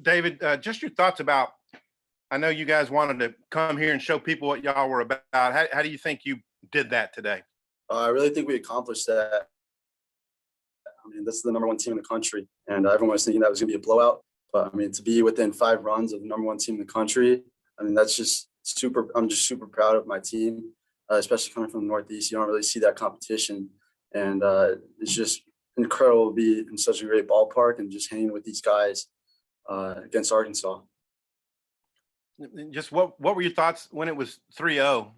David, just your thoughts about, I know you guys wanted to come here and show people what y'all were about. How do you think you did that today? I really think we accomplished that. I mean, this is the number one team in the country, and everyone was thinking that was going to be a blowout. But I mean, to be within 5 runs of the number one team in the country, I mean, that's just super. I'm just super proud of my team, especially coming from the Northeast. You don't really see that competition, and it's just incredible to be in such a great ballpark and just hanging with these guys against Arkansas. Just what were your thoughts when it was 3-0?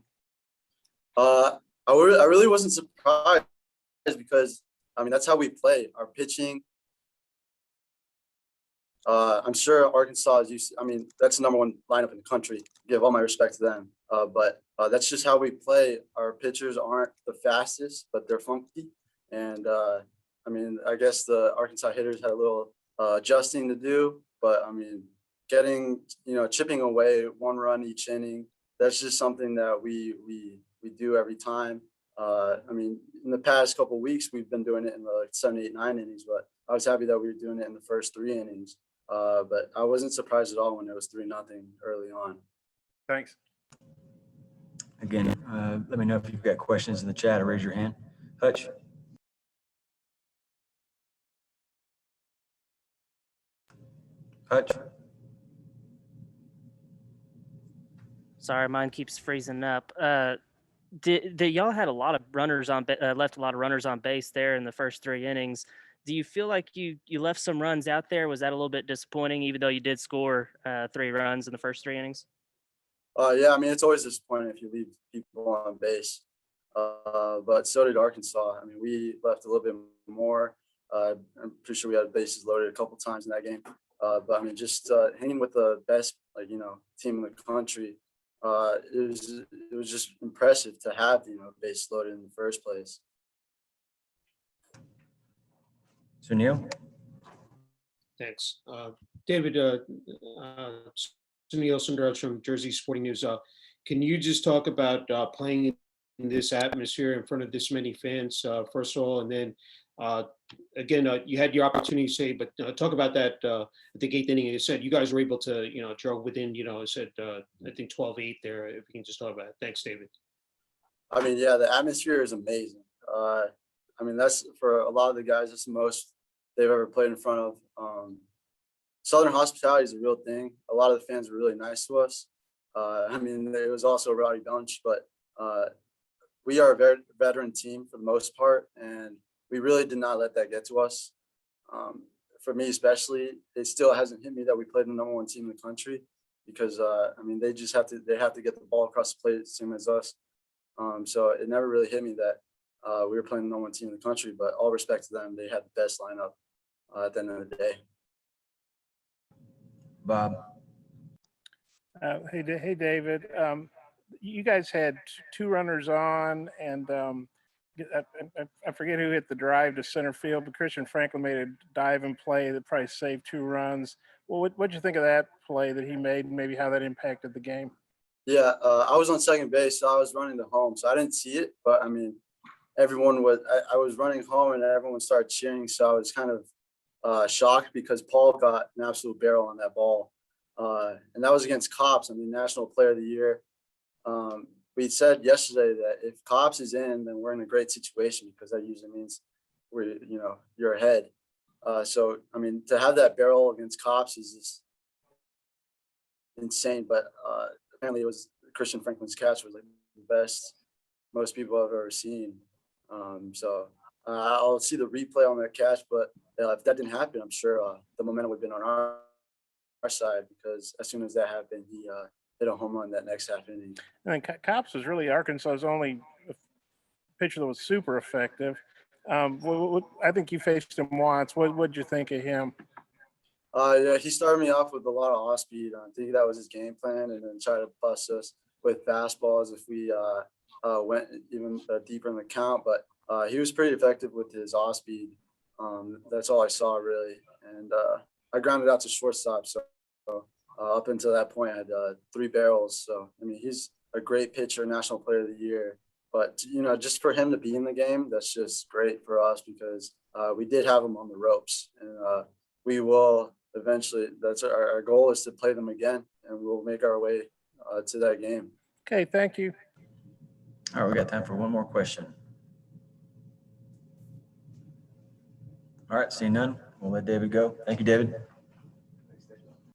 I really wasn't surprised because, I mean, that's how we play. Our pitching, I'm sure Arkansas is used to, I mean, that's the number one lineup in the country. Give all my respect to them. But that's just how we play. Our pitchers aren't the fastest, but they're funky. And I mean, I guess the Arkansas hitters had a little adjusting to do, but I mean, chipping away 1 run each inning, that's just something that we do every time. I mean, in the past couple of weeks, we've been doing it in the 7, 8, 9 innings, but I was happy that we were doing it in the first 3 innings. But I wasn't surprised at all when it was 3-0 early on. Thanks. Again, let me know if you've got questions in the chat or raise your hand. Hutch. Hutch. Sorry, mine keeps freezing up. Did y'all had a lot of runners on left a lot of runners on base there in the first 3 innings? Do you feel like you left some runs out there? Was that a little bit disappointing, even though you did score 3 runs in the first 3 innings? Yeah, I mean, it's always disappointing if you leave people on base. But so did Arkansas. I mean, we left a little bit more. I'm pretty sure we had bases loaded a couple times in that game. But I mean, just hanging with the best, team in the country. It was just impressive to have base loaded in the first place. So Neil. Thanks, David. Sunil Sundaraj from Jersey Sporting News. Can you just talk about playing in this atmosphere in front of this many fans, first of all, and then again, you had your opportunity to say, but talk about that. I think 8th inning, you said you guys were able to, draw within, I think 12-8 there. If you can just talk about it. Thanks, David. I mean, yeah, the atmosphere is amazing. I mean, that's for a lot of the guys, that's the most they've ever played in front of. Southern hospitality is a real thing. A lot of the fans were really nice to us. I mean, it was also a rowdy bunch, but we are a very veteran team for the most part, and we really did not let that get to us. For me especially, it still hasn't hit me that we played the number one team in the country because, I mean, they have to get the ball across the plate the same as us. So it never really hit me that we were playing the number one team in the country, but all respect to them, they had the best lineup at the end of the day. Bob. Hey, David. You guys had 2 runners on, and I forget who hit the drive to center field, but Christian Franklin made a dive and play that probably saved 2 runs. Well, what'd you think of that play that he made, and maybe how that impacted the game? Yeah, I was on second base, so I was running to home, so I didn't see it. But I mean, everyone was. I was running home, and everyone started cheering, so I was kind of shocked because Paul got an absolute barrel on that ball, and that was against Cops. I mean, National Player of the Year. We said yesterday that if Cops is in, then we're in a great situation because that usually means you're ahead. So I mean, to have that barrel against Cops is just insane. But apparently, it was Christian Franklin's catch was like the best most people have ever seen. So I'll see the replay on that catch, but if that didn't happen, I'm sure the momentum would have been on our side because as soon as that happened, he hit a home run that next half inning. I mean, Cops was really Arkansas's only pitcher that was super effective. I think you faced him once. What'd you think of him? Yeah, he started me off with a lot of off speed. I think that was his game plan, and then try to bust us with fastballs if we went even deeper in the count. But he was pretty effective with his off speed. That's all I saw really, and I grounded out to shortstop. So up until that point, I had 3 barrels. So I mean, he's a great pitcher, National Player of the Year. But just for him to be in the game, that's just great for us because we did have him on the ropes, and we will eventually that's our goal is to play them again, and we'll make our way to that game. Okay, thank you. All right, we got time for one more question. All right, seeing none, we'll let David go. Thank you, David.